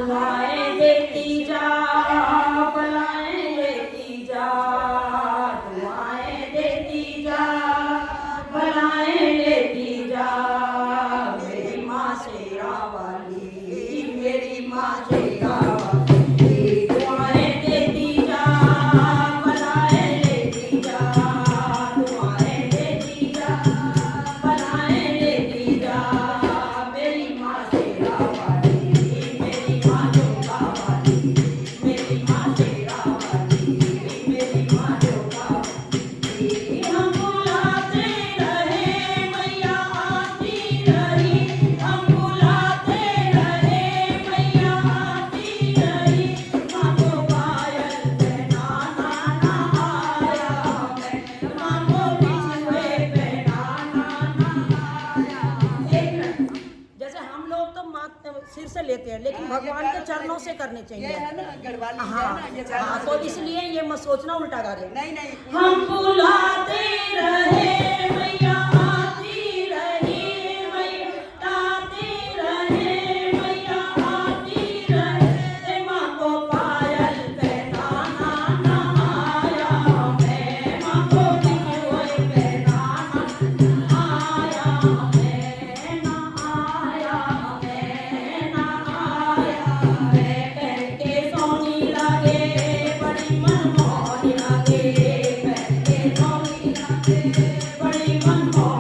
दुआएं देती जा, बलाएं लेती जा, दुआएं देती जा, बलाएं लेती जा। मेरी माँ शेरा वाली, मेरी माँ शेरा वाली, दुआएं देती जा, बलाएं लेती जा, दुआएं देती जा, बलाएं लेती जा। मेरी माँ शेरा वाली, मेरी माँ जोगा वाली, मेरी माँ शेरा वाली, मेरी माँ जोगा वाली। हम बुलाते रहे मैया आती रही, हम बुलाते रहे मैया आती रही। माँ को पायल पहनाना ना आया मैं, माँ को बिछुए पहनाना ना आया। एक मिनट, जैसे हम लोग तो माँ सिर से लेते हैं, लेकिन भगवान के चरणों से करने ये चाहिए। है ना गढ़वाली है हाँ ना, ये हाँ, तो इसलिए ये मत सोचना उल्टा गा रहे। नहीं नहीं हम बुलाते रहे मैया आती रही, मैया आती रहे, मैया आती रहे। माँ को पायल पहनाना ना आया मैं, माँ को बिछुए पहनाना ना आया मैं, ना आया मैं, ना आया मैं। पहन के सोनी लागे, बड़ी मनमोहनी लागे, पहन के सोनी लागे, बड़ी मनमोहनी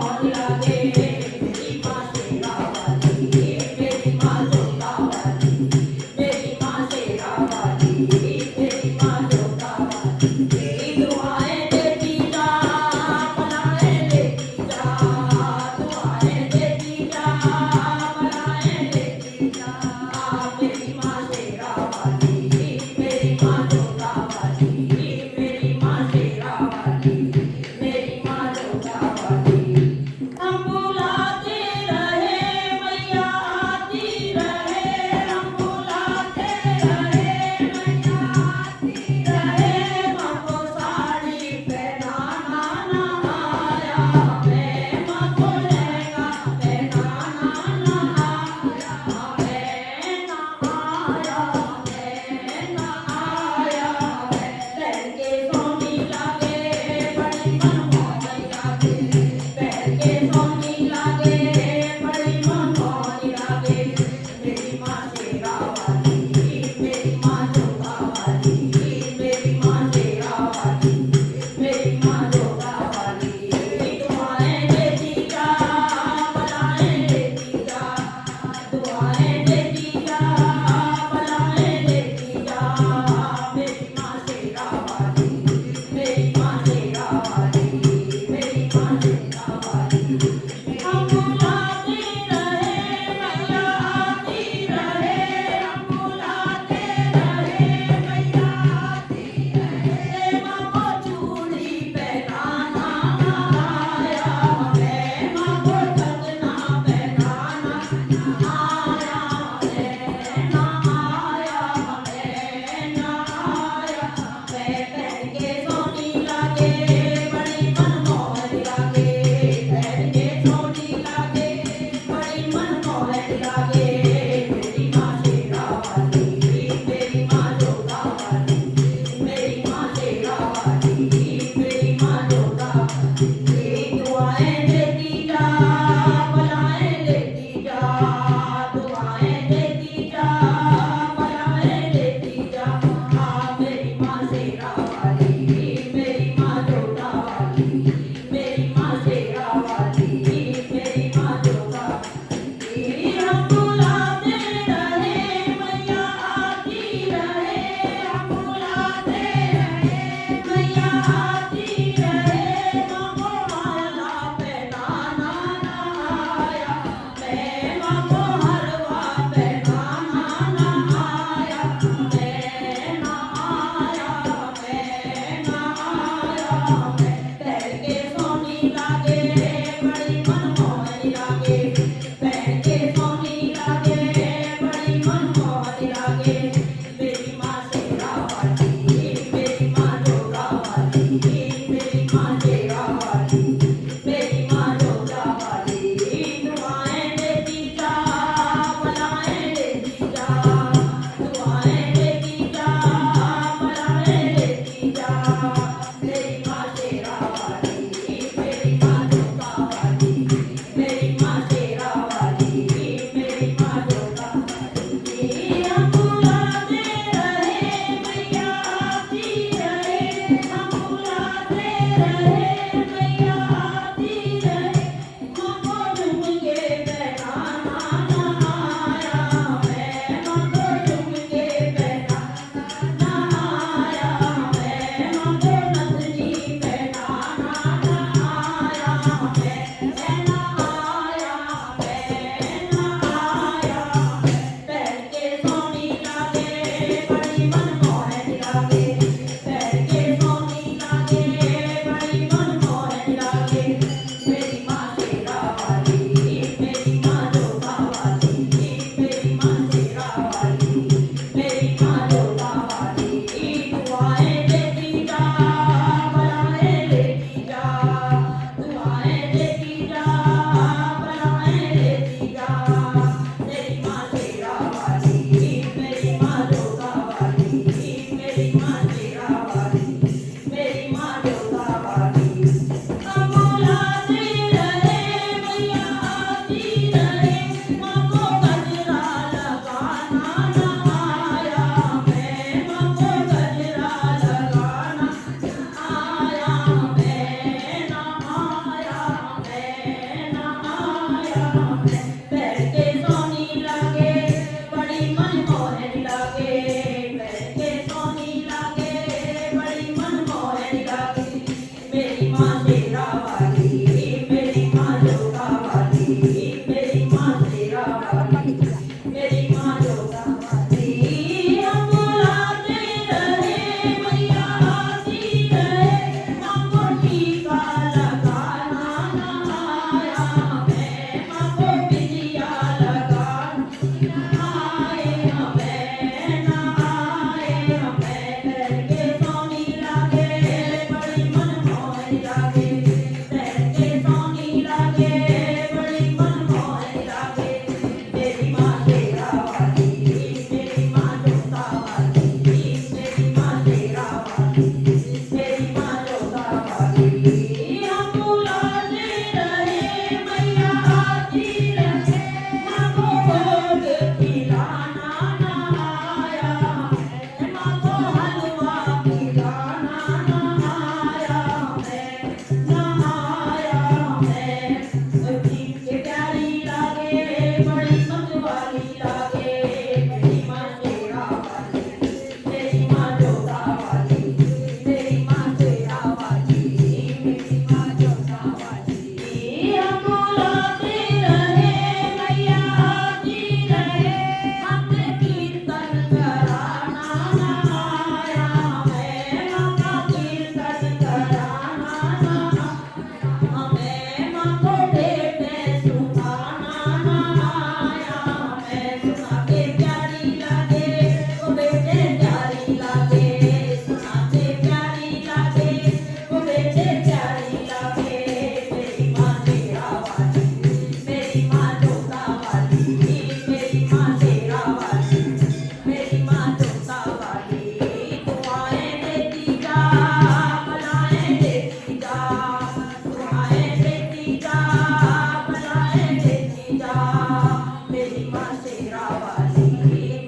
शेरा वाली,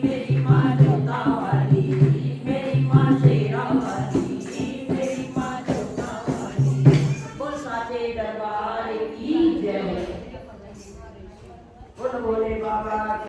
मेरी माँ जोता वाली, मेरी माँ शेरा वाली, मेरी माँ जोता वाली। बोल साचे दरबार की जय। बोल भोले बाबा